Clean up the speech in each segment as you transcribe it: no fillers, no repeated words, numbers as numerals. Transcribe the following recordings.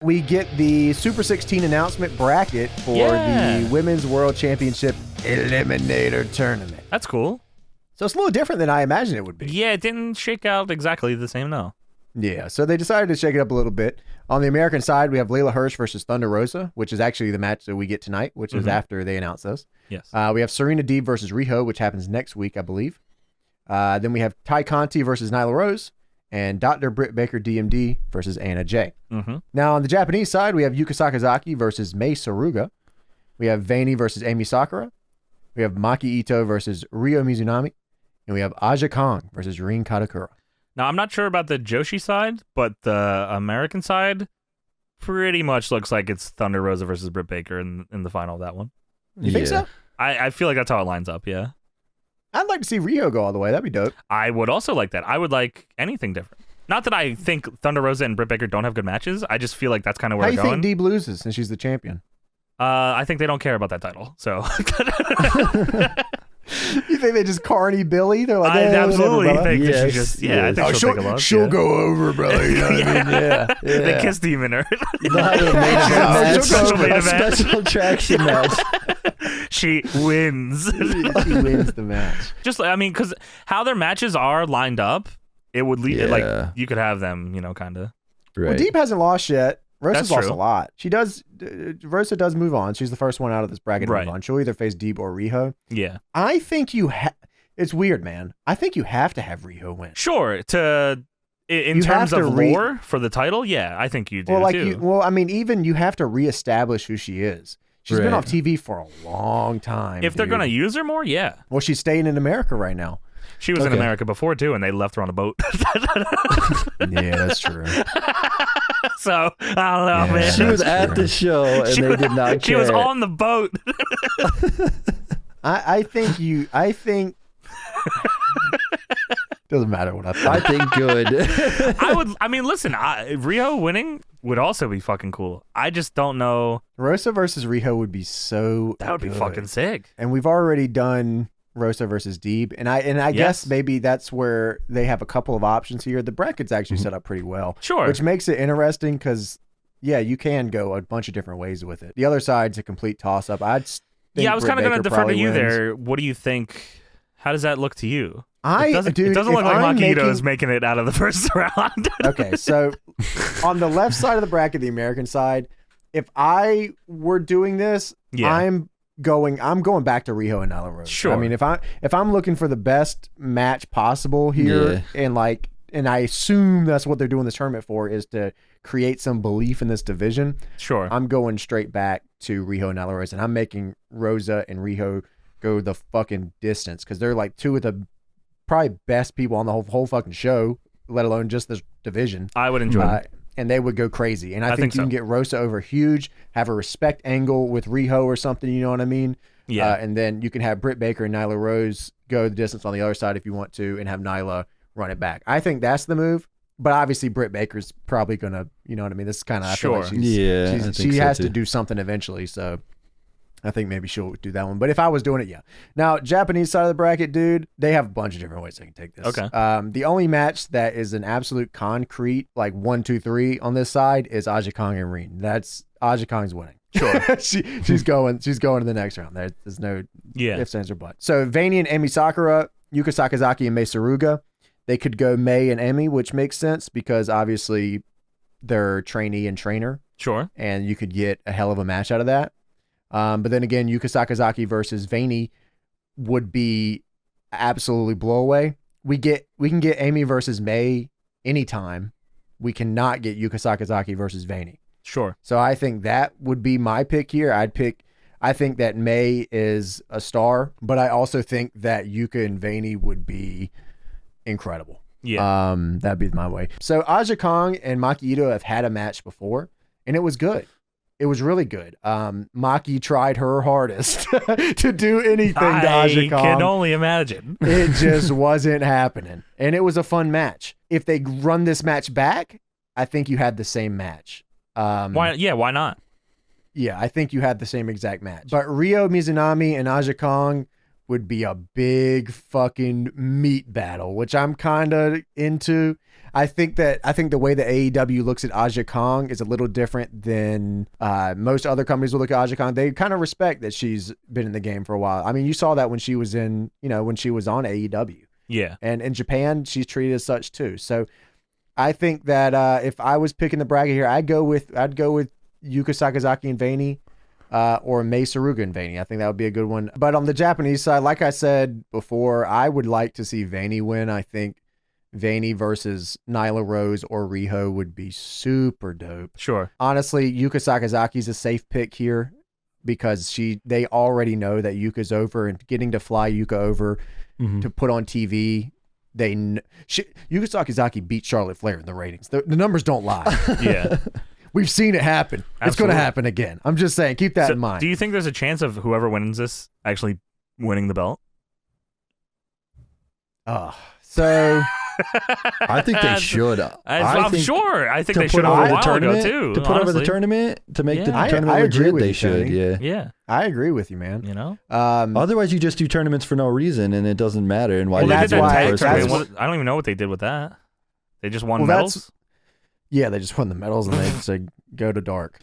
We get the Super 16 announcement bracket for the Women's World Championship Eliminator Tournament. That's cool. So it's a little different than I imagined it would be. Yeah, it didn't shake out exactly the same, no. Yeah, so they decided to shake it up a little bit. On the American side, we have Layla Hirsch versus Thunder Rosa, which is actually the match that we get tonight, which is after they announce this. Yes. We have Serena Deeb versus Riho, which happens next week, I believe. Then we have Ty Conti versus Nyla Rose, and Dr. Britt Baker DMD versus Anna Jay. Now, on the Japanese side, we have Yuka Sakazaki versus Mei Suruga. We have Vaney versus Amy Sakura. We have Maki Ito versus Ryo Mizunami. And we have Aja Kong versus Rin Katakura. Now, I'm not sure about the Joshi side, but the American side pretty much looks like it's Thunder Rosa versus Britt Baker in the final of that one. You think so? I feel like that's how it lines up, yeah. I'd like to see Rio go all the way. That'd be dope. I would also like that. I would like anything different. Not that I think Thunder Rosa and Britt Baker don't have good matches. I just feel like that's kind of where How they're do going. you think Deeb loses since she's the champion? I think they don't care about that title. So you think they just Carney Billy? They're like, I hey, absolutely whatever, think that she just I think she'll take a look. She'll go over, brother. You know what I mean? Yeah. They kiss demon her. Special attraction match. She wins. She wins the match. Just, I mean, because how their matches are lined up, it would lead, like, you could have them, you know, kind of. Right. Well, Deep hasn't lost yet. Rosa's lost true. a lot. She does. Rosa does move on. She's the first one out of this bracket to move on. She'll either face Deeb or Riho. Yeah. I think it's weird, man. I think you have to have Riho win. Sure. In terms of lore for the title, yeah, I think you do too. I mean, even you have to reestablish who she is. She's been off TV for a long time. If they're going to use her more, yeah. Well, she's staying in America right now. She was in America before, too, and they left her on a boat. Yeah, that's true. So, I don't know, man. She was at the show, and they did not care. She was on the boat. I think doesn't matter what I think. I think good. I mean, listen, Rio winning would also be fucking cool. I just don't know. Rosa versus Riho would be so That would be fucking sick. And we've already done Rosa versus Deeb, and I guess maybe that's where they have a couple of options here. The bracket's actually set up pretty well. Sure. Which makes it interesting because, you can go a bunch of different ways with it. The other side's a complete toss-up. I was kind of going to defer to you there. What do you think? How does that look to you? It doesn't look like Makito is making it out of the first round. Okay, so on the left side of the bracket, the American side, if I were doing this, I'm going back to Riho and Nyla Rose. Sure. I mean, if I'm looking for the best match possible here, and I assume that's what they're doing this tournament for, is to create some belief in this division. Sure. I'm going straight back to Riho and Nyla Rose, and I'm making Rosa and Riho go the fucking distance because they're like two of the probably best people on the whole fucking show, let alone just this division. I would enjoy it. And they would go crazy. And I think you can get Rosa over huge, have a respect angle with Riho or something, you know what I mean? Yeah. And then you can have Britt Baker and Nyla Rose go the distance on the other side if you want to, and have Nyla run it back. I think that's the move. But obviously Britt Baker's probably going to, you know what I mean? This is kind of, I feel like she has to do something eventually. So I think maybe she'll do that one. But if I was doing it, Now, Japanese side of the bracket, dude, they have a bunch of different ways they can take this. Okay. The only match that is an absolute concrete, like 1, 2, 3 on this side is Aja Kong and Rin. That's Aja Kong's winning. Sure. she's going to the next round. There's no ifs, ands, or buts. So Vaney and Emi Sakura, Yuka Sakazaki and Mei Suruga. They could go Mei and Emi, which makes sense because obviously they're trainee and trainer. Sure. And you could get a hell of a match out of that. But then again, Yuka Sakazaki versus Vaney would be absolutely blow away. We can get Amy versus Mei anytime. We cannot get Yuka Sakazaki versus Vaney. Sure. So I think that would be my pick here. I think that Mei is a star, but I also think that Yuka and Vaney would be incredible. Yeah. That'd be my way. So Aja Kong and Maki Ito have had a match before, and it was good. It was really good. Maki tried her hardest to do anything to Aja Kong. I can only imagine. It just wasn't happening. And it was a fun match. If they run this match back, I think you had the same match. Why not? Yeah, I think you had the same exact match. But Ryo Mizunami and Aja Kong would be a big fucking meat battle, which I'm kind of into. I think the way that AEW looks at Aja Kong is a little different than most other companies will look at Aja Kong. They kind of respect that she's been in the game for a while. I mean, you saw that when she was when she was on AEW. Yeah. And in Japan, she's treated as such too. So I think that if I was picking the bracket here, I'd go with Yuka Sakazaki and Vaney. Or Mei Saruga and Vaney. I think that would be a good one. But on the Japanese side, like I said before, I would like to see Vaney win. I think Vaney versus Nyla Rose or Riho would be super dope. Sure. Honestly, Yuka Sakazaki's a safe pick here because they already know that Yuka's over, and getting to fly Yuka over to put on TV. Yuka Sakazaki beat Charlotte Flair in the ratings. The numbers don't lie. Yeah. We've seen it happen. Absolutely. It's going to happen again. I'm just saying, keep that in mind. Do you think there's a chance of whoever wins this actually winning the belt? So I think they should. I'm sure. I think they should have a while ago too. To put over the tournament, to make the tournament I agree legit, with they you, should. Tony. Yeah. I agree with you, man. You know. Otherwise, you just do tournaments for no reason, and it doesn't matter. And why? Well, do I I don't even know what they did with that. They just won medals. Yeah, they just won the medals and they said go to dark.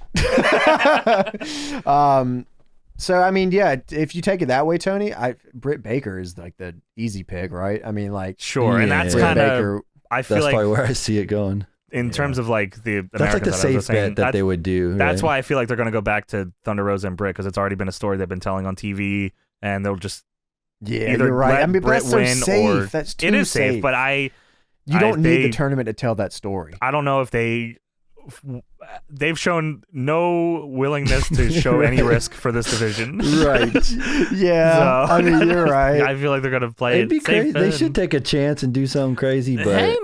So I mean, yeah, if you take it that way, Tony, Britt Baker is like the easy pick, right? I mean, like sure, and that's kind of I feel that's like probably where I see it going. In terms of like the Americans, that's like the safe bet that they would do. That's why I feel like they're going to go back to Thunder Rosa and Britt because it's already been a story they've been telling on TV, and they'll just either you're right. I mean, but that's so safe. That's too it is safe. But you don't need the tournament to tell that story. I don't know if they've shown no willingness to show any risk for this division. Right. Yeah. So, I mean, you're right. I feel like they're going to play It'd be crazy. They should take a chance and do something crazy, but hey,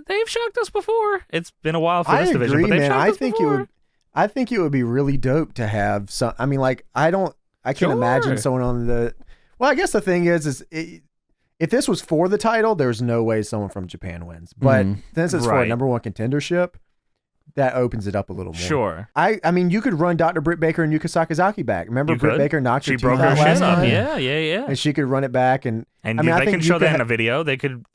they've shocked us before. It's been a while for this division, but they've shocked us before. I think it would be really dope to have some. I mean, like I can imagine someone on the. Well, I guess the thing is if this was for the title, there's no way someone from Japan wins. But since it's for a number one contendership, that opens it up a little more. Sure. I mean, you could run Dr. Britt Baker and Yuka Sakazaki back. Remember Britt Baker knocked her broke her shin up. Yeah. And she could run it back. And I mean, they can show that in a video. They could,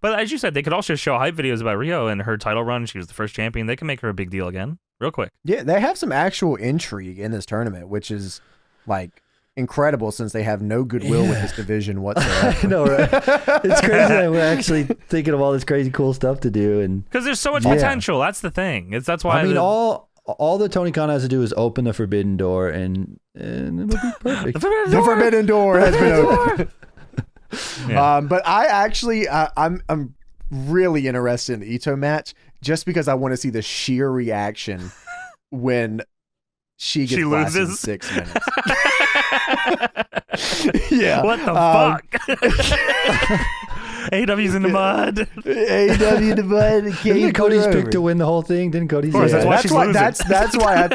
but as you said, they could also show hype videos about Rio and her title run. She was the first champion. They can make her a big deal again, real quick. Yeah, they have some actual intrigue in this tournament, which is like incredible since they have no goodwill with this division whatsoever. I know, right? It's crazy that we're actually thinking of all this crazy cool stuff to do, and because there's so much potential. That's the thing. That's why I mean all the Tony Khan has to do is open the forbidden door, and it'll be perfect. The forbidden door has been opened. But I actually I'm really interested in the Ito match just because I want to see the sheer reaction when she gets blasted in 6 minutes. Yeah. What the fuck? AEW's in the mud. AEW in the mud. Didn't Cody's pick to win the whole thing? Didn't Cody say that's why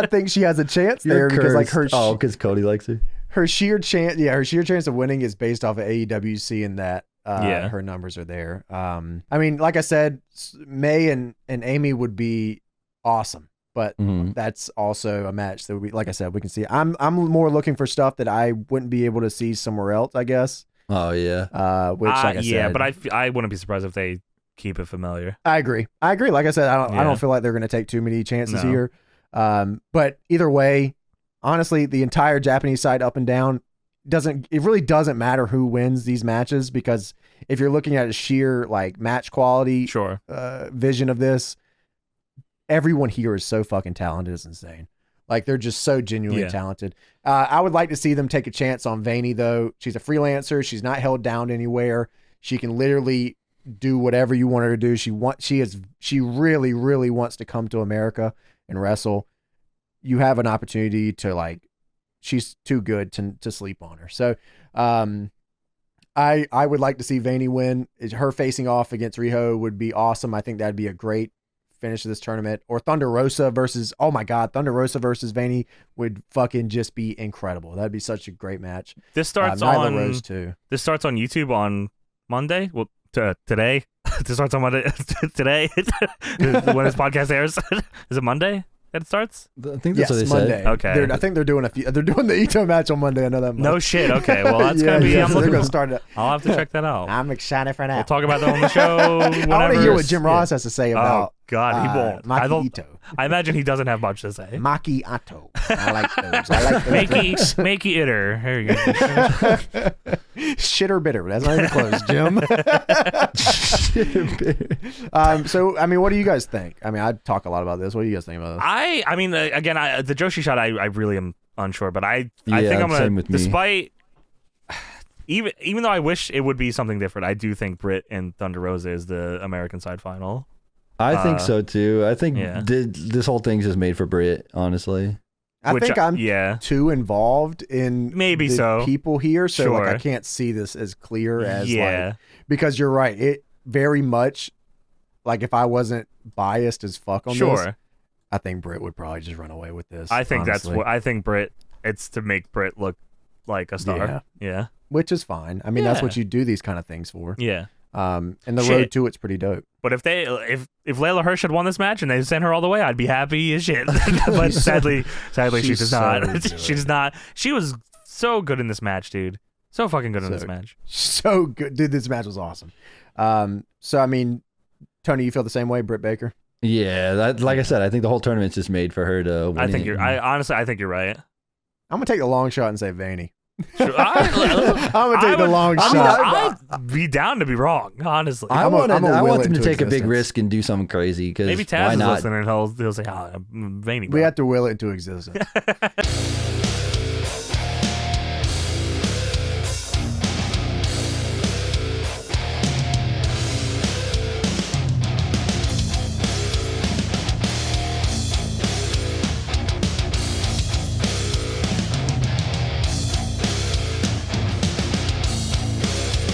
I think she has a chance there because like her because Cody likes her. Her sheer chance of winning is based off of AEW seeing that her numbers are there. I mean, like I said, May and Amy would be awesome. But that's also a match that like I said, we can see. I'm more looking for stuff that I wouldn't be able to see somewhere else, I guess. Oh yeah. Which like I said, but I wouldn't be surprised if they keep it familiar. I agree. Like I said, I don't feel like they're going to take too many chances here. But either way, honestly, the entire Japanese side up and down it really doesn't matter who wins these matches because if you're looking at a sheer like match quality vision of this, everyone here is so fucking talented. It's insane. Like they're just so genuinely talented. I would like to see them take a chance on Vaney though. She's a freelancer. She's not held down anywhere. She can literally do whatever you want her to do. She really, really wants to come to America and wrestle. You have an opportunity to she's too good to sleep on her. So, I would like to see Vaney win. Her facing off against Riho would be awesome. I think that'd be a great finish of this tournament. Or Thunder Rosa versus Vaney would fucking just be incredible. That'd be such a great match. This starts on Rose too. This starts on YouTube on Monday. Well, today. This starts on Monday. Today when this podcast airs. Is it Monday? that it starts? I think that's what they Monday. said. Okay. I think they're doing they're doing the Ito match on Monday. I know that much. No shit. Okay. Well, that's gonna be. I'm so they're looking. gonna start it. I'll have to check that out. I'm excited for that. We'll talk about that on the show. I want to hear what Jim Yeah. Ross has to say about. Oh God, he won't. Maki Ito. I imagine he doesn't have much to say. Maki Ito. I like those. I like those. Makey itter. There you go. Shit or bitter. That's not even close, Jim. So, I mean, what do you guys think? I mean, I talk a lot about this. What do you guys think about this? I mean, again, the Joshi shot, I really am unsure, but I Yeah, think I'm same gonna, with me. despite even though I wish it would be something different, I do think Britt and Thunder Rosa is the American side final. I think so too. I think yeah. this whole thing's just made for Britt, honestly. I think I'm yeah. too involved in Maybe the so. people here, so Sure. like I can't see this as clear as Yeah. like, because you're right. It very much like if I wasn't biased as fuck on Sure. this, I think Britt would probably just run away with this. I think honestly. that's what I think. Britt, it's to make Britt look like a star. Yeah. Which is fine. I mean, that's what you do these kind of things for. Yeah. And the Shit. road to it's pretty dope. But if Layla Hirsch had won this match and they sent her all the way, I'd be happy as shit. But sadly, she does not. She does not. She was so good in this match, dude. So fucking good in this match. So good, dude. This match was awesome. So I mean, Tony, you feel the same way, Britt Baker? Yeah, like I said, I think the whole tournament's just made for her to win. I think honestly, I think you're right. I'm gonna take the long shot and say Vaney. Sure. I'm gonna take the long shot. I'd be down to be wrong, honestly. I I'm want will them to into take a big existence. risk and do something crazy. Because Maybe Taz why is not? listening and he'll say, "Oh, Vaney." We have to will it into existence.